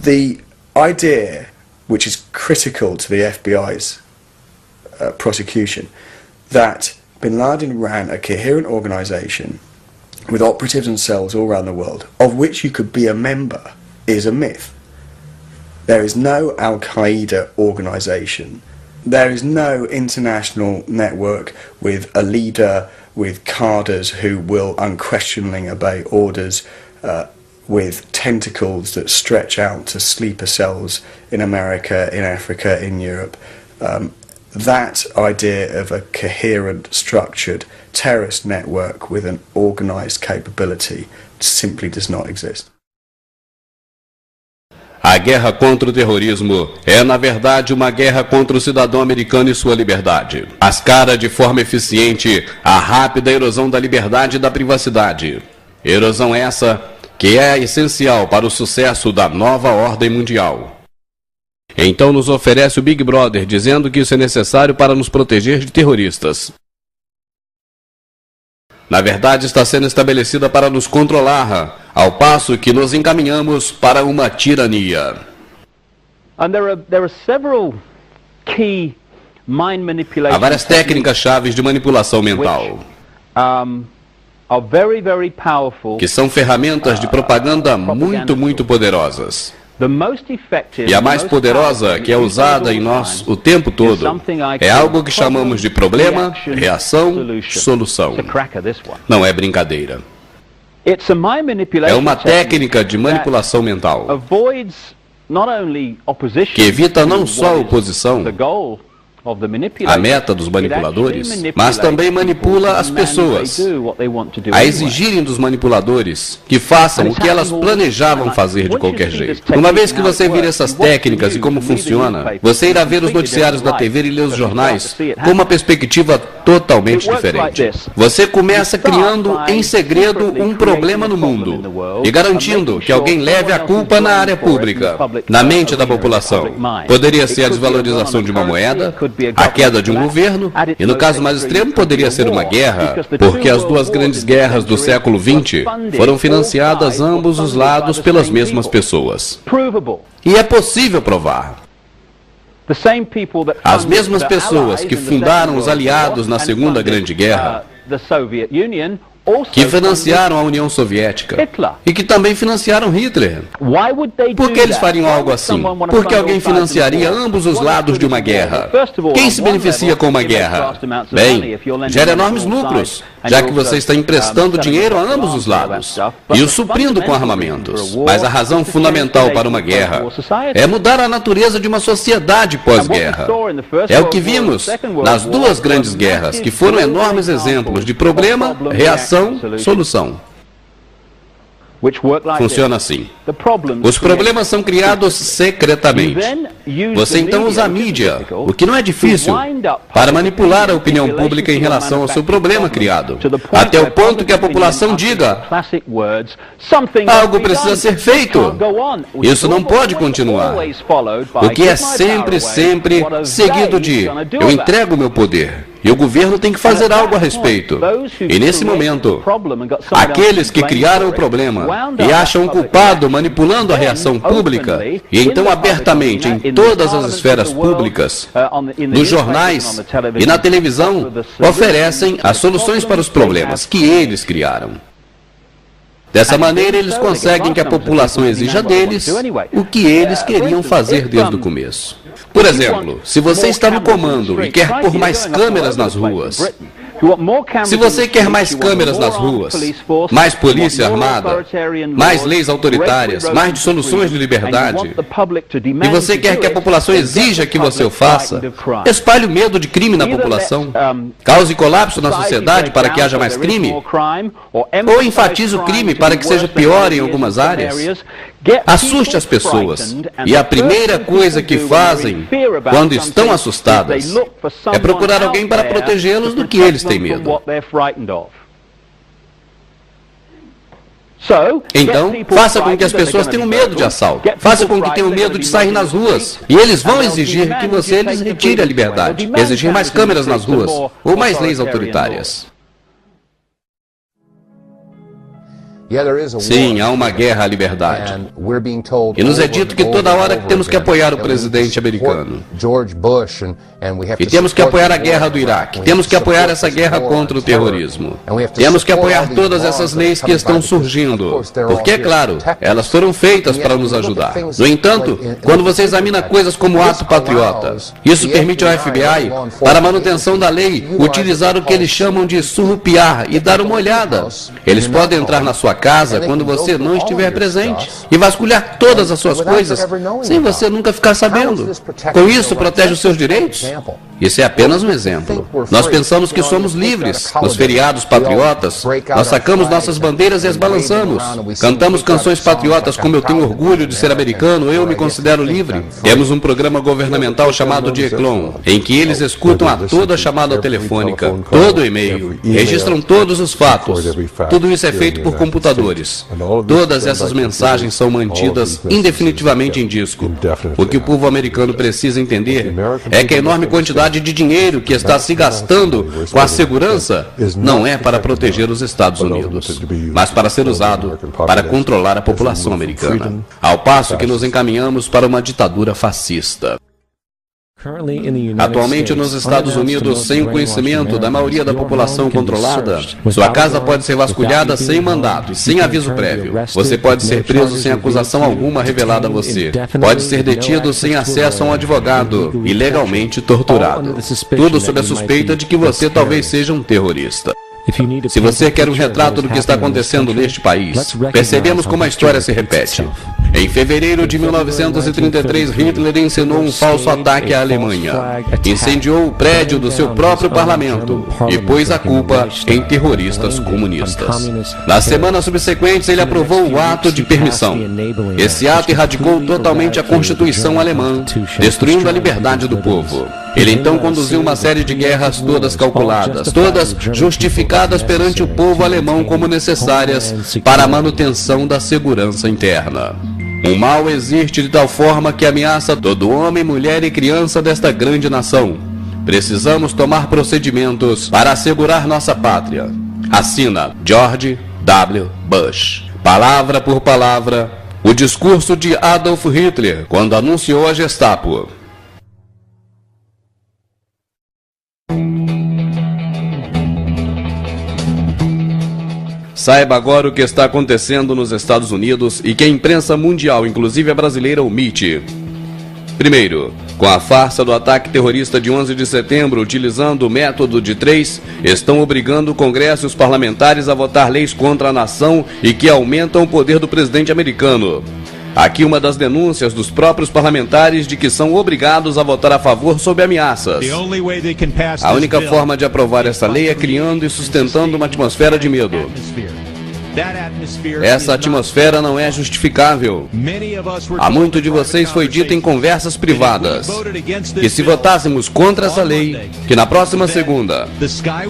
The idea, which is critical to the FBI's prosecution, that Bin Laden ran a coherent organisation with operatives and cells all around the world, of which you could be a member, is a myth. There is no Al-Qaeda organisation. There is no international network with a leader, with cadres who will unquestioningly obey orders, with tentacles that stretch out to sleeper cells in America, in Africa, in Europe. That idea of a coherent, structured terrorist network with an organised capability simply does not exist. A guerra contra o terrorismo é, na verdade, uma guerra contra o cidadão americano e sua liberdade. Mascara de forma eficiente a rápida erosão da liberdade e da privacidade. Erosão essa que é essencial para o sucesso da nova ordem mundial. Então nos oferece o Big Brother, dizendo que isso é necessário para nos proteger de terroristas. Na verdade, está sendo estabelecida para nos controlar, ao passo que nos encaminhamos para uma tirania. Há várias técnicas chaves de manipulação mental, que são ferramentas de propaganda muito poderosas. E a mais poderosa, que é usada em nós o tempo todo, é algo que chamamos de problema, reação, solução. Não é brincadeira. É uma técnica de manipulação mental que evita não só a oposição, a meta dos manipuladores, mas também manipula as pessoas a exigirem dos manipuladores que façam o que elas planejavam fazer de qualquer jeito. Uma vez que você vira essas técnicas e como funciona, você irá ver os noticiários da TV e ler os jornais com uma perspectiva totalmente diferente. Você começa criando em segredo um problema no mundo e garantindo que alguém leve a culpa na área pública, na mente da população. Poderia ser a desvalorização de uma moeda, a queda de um governo, e no caso mais extremo poderia ser uma guerra, porque as duas grandes guerras do século XX foram financiadas ambos os lados pelas mesmas pessoas. E é possível provar. As mesmas pessoas que fundaram os aliados na Segunda Grande Guerra, que financiaram a União Soviética e que também financiaram Hitler. Por que eles fariam algo assim? Porque alguém financiaria ambos os lados de uma guerra. Quem se beneficia com uma guerra? Bem, gera enormes lucros, já que você está emprestando dinheiro a ambos os lados e o suprindo com armamentos. Mas a razão fundamental para uma guerra é mudar a natureza de uma sociedade pós-guerra. É o que vimos nas duas grandes guerras, que foram enormes exemplos de problema, reação, solução. Funciona assim. Os problemas são criados secretamente. Você então usa a mídia, o que não é difícil, para manipular a opinião pública em relação ao seu problema criado, até o ponto que a população diga: algo precisa ser feito. Isso não pode continuar. O que é sempre seguido de: eu entrego meu poder. E o governo tem que fazer algo a respeito. E nesse momento, aqueles que criaram o problema e acham o culpado manipulando a reação pública, e então abertamente em todas as esferas públicas, nos jornais e na televisão, oferecem as soluções para os problemas que eles criaram. Dessa maneira, eles conseguem que a população exija deles o que eles queriam fazer desde o começo. Por exemplo, se você está no comando e quer pôr mais câmeras nas ruas, se você quer mais câmeras nas ruas, mais polícia armada, mais leis autoritárias, mais dissoluções de liberdade, e você quer que a população exija que você o faça, espalhe o medo de crime na população, cause colapso na sociedade para que haja mais crime, ou enfatize o crime para que seja pior em algumas áreas, assuste as pessoas, e a primeira coisa que fazem quando estão assustadas é procurar alguém para protegê-los do que eles têm medo. Então, faça com que as pessoas tenham medo de assalto. Faça com que tenham medo de sair nas ruas. E eles vão exigir que você lhes retire a liberdade. Exigir mais câmeras nas ruas, ou mais leis autoritárias. Sim, há uma guerra à liberdade. E nos é dito que toda hora temos que apoiar o presidente americano. E temos que apoiar a guerra do Iraque. Temos que apoiar essa guerra contra o terrorismo. Temos que apoiar todas essas leis que estão surgindo. Porque, é claro, elas foram feitas para nos ajudar. No entanto, quando você examina coisas como o ato patriota, isso permite ao FBI, para a manutenção da lei, utilizar o que eles chamam de surrupiar e dar uma olhada. Eles podem entrar na sua casa quando você não estiver presente e vasculhar todas as suas coisas sem você nunca ficar sabendo. Com isso, protege os seus direitos? Isso é apenas um exemplo. Nós pensamos que somos livres. Nos feriados patriotas, nós sacamos nossas bandeiras e as balançamos. Cantamos canções patriotas como Eu Tenho Orgulho de Ser Americano, Eu Me Considero Livre. Temos um programa governamental chamado de Eclon, em que eles escutam a toda a chamada telefônica, todo o e-mail, registram todos os fatos. Tudo isso é feito por computadores. Todas essas mensagens são mantidas indefinitivamente em disco. O que o povo americano precisa entender é que a enorme quantidade de dinheiro que está se gastando com a segurança não é para proteger os Estados Unidos, mas para ser usado para controlar a população americana, ao passo que nos encaminhamos para uma ditadura fascista. Atualmente nos Estados Unidos, sem o conhecimento da maioria da população controlada, sua casa pode ser vasculhada sem mandato e sem aviso prévio. Você pode ser preso sem acusação alguma revelada a você. Pode ser detido sem acesso a um advogado e legalmente torturado. Tudo sob a suspeita de que você talvez seja um terrorista. Se você quer um retrato do que está acontecendo neste país, percebemos como a história se repete. Em fevereiro de 1933, Hitler encenou um falso ataque à Alemanha, incendiou o prédio do seu próprio parlamento e pôs a culpa em terroristas comunistas. Nas semanas subsequentes, ele aprovou o ato de permissão. Esse ato erradicou totalmente a Constituição alemã, destruindo a liberdade do povo. Ele então conduziu uma série de guerras todas calculadas, todas justificadas perante o povo alemão como necessárias para a manutenção da segurança interna. O mal existe de tal forma que ameaça todo homem, mulher e criança desta grande nação. Precisamos tomar procedimentos para assegurar nossa pátria. Assina George W. Bush. Palavra por palavra, o discurso de Adolf Hitler quando anunciou a Gestapo. Saiba agora o que está acontecendo nos Estados Unidos e que a imprensa mundial, inclusive a brasileira, omite. Primeiro, com a farsa do ataque terrorista de 11 de setembro, utilizando o método de 3, estão obrigando o Congresso e os parlamentares a votar leis contra a nação e que aumentam o poder do presidente americano. Aqui uma das denúncias dos próprios parlamentares de que são obrigados a votar a favor sob ameaças. A única forma de aprovar essa lei é criando e sustentando uma atmosfera de medo. Essa atmosfera não é justificável. A muito de vocês foi dito em conversas privadas que se votássemos contra essa lei, que na próxima segunda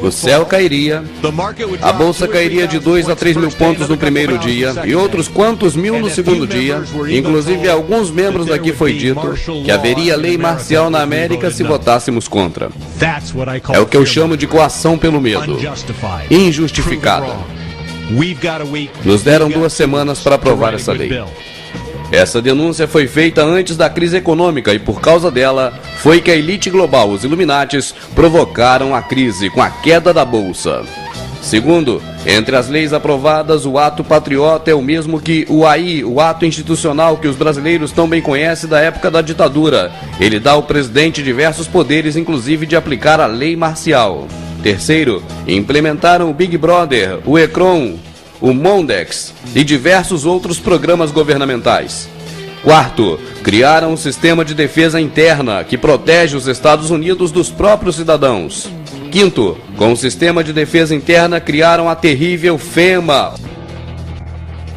o céu cairia, a bolsa cairia de 2 a 3 mil pontos no primeiro dia e outros quantos mil no segundo dia. Inclusive alguns membros daqui foi dito que haveria lei marcial na América se votássemos contra. É o que eu chamo de coação pelo medo, injustificada. Nos deram 2 semanas para aprovar essa lei. Essa denúncia foi feita antes da crise econômica e por causa dela foi que a elite global, os Illuminatis, provocaram a crise com a queda da bolsa. Segundo, entre as leis aprovadas, o ato patriota é o mesmo que o AI, o ato institucional que os brasileiros tão bem conhecem da época da ditadura. Ele dá ao presidente diversos poderes, inclusive de aplicar a lei marcial. Terceiro, implementaram o Big Brother, o Ecron, o Mondex e diversos outros programas governamentais. Quarto, criaram um sistema de defesa interna que protege os Estados Unidos dos próprios cidadãos. Quinto, com o sistema de defesa interna criaram a terrível FEMA.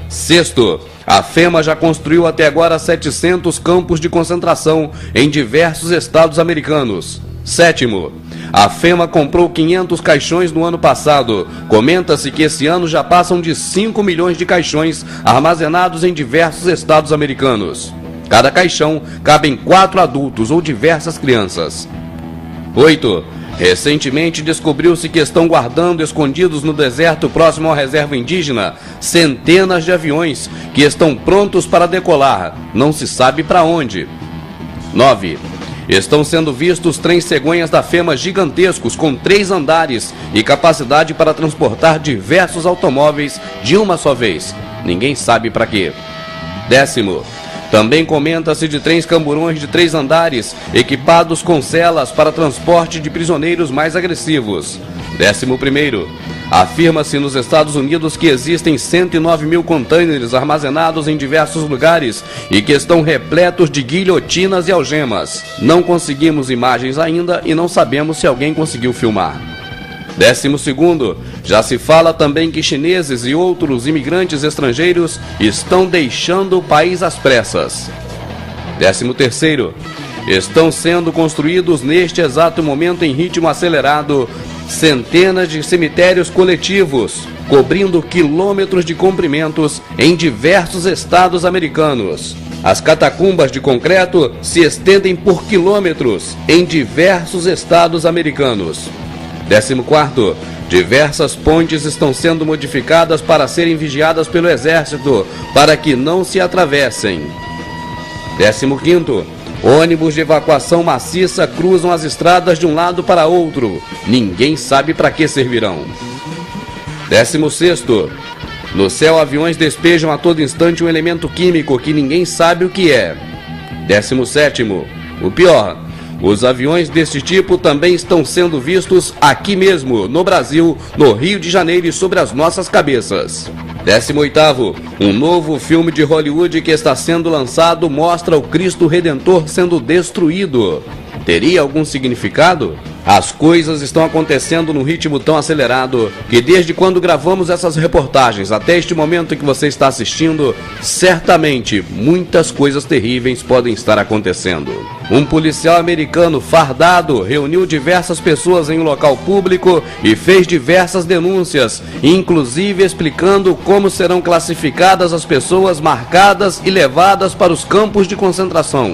Sexto, a FEMA já construiu até agora 700 campos de concentração em diversos estados americanos. Sétimo, a FEMA comprou 500 caixões no ano passado. Comenta-se que esse ano já passam de 5 milhões de caixões armazenados em diversos estados americanos. Cada caixão cabem 4 adultos ou diversas crianças. 8. Recentemente descobriu-se que estão guardando escondidos no deserto próximo à reserva indígena centenas de aviões que estão prontos para decolar, não se sabe para onde. 9. Estão sendo vistos trens cegonhas da FEMA gigantescos com 3 andares e capacidade para transportar diversos automóveis de uma só vez. Ninguém sabe para quê. 10. Também comenta-se de trens camburões de 3 andares, equipados com celas para transporte de prisioneiros mais agressivos. 11. Afirma-se nos Estados Unidos que existem 109 mil contêineres armazenados em diversos lugares e que estão repletos de guilhotinas e algemas. Não conseguimos imagens ainda e não sabemos se alguém conseguiu filmar. 12. Já se fala também que chineses e outros imigrantes estrangeiros estão deixando o país às pressas. 13. Estão sendo construídos neste exato momento em ritmo acelerado centenas de cemitérios coletivos, cobrindo quilômetros de comprimentos em diversos estados americanos. As catacumbas de concreto se estendem por quilômetros em diversos estados americanos. 14. Diversas pontes estão sendo modificadas para serem vigiadas pelo exército, para que não se atravessem. 15. Ônibus de evacuação maciça cruzam as estradas de um lado para outro. Ninguém sabe para que servirão. 16. No céu, aviões despejam a todo instante um elemento químico que ninguém sabe o que é. 17. O pior, os aviões desse tipo também estão sendo vistos aqui mesmo, no Brasil, no Rio de Janeiro e sobre as nossas cabeças. 18. Um novo filme de Hollywood que está sendo lançado mostra o Cristo Redentor sendo destruído. Teria algum significado? As coisas estão acontecendo num ritmo tão acelerado que desde quando gravamos essas reportagens até este momento em que você está assistindo, certamente muitas coisas terríveis podem estar acontecendo. Um policial americano fardado reuniu diversas pessoas em um local público e fez diversas denúncias, inclusive explicando como serão classificadas as pessoas marcadas e levadas para os campos de concentração.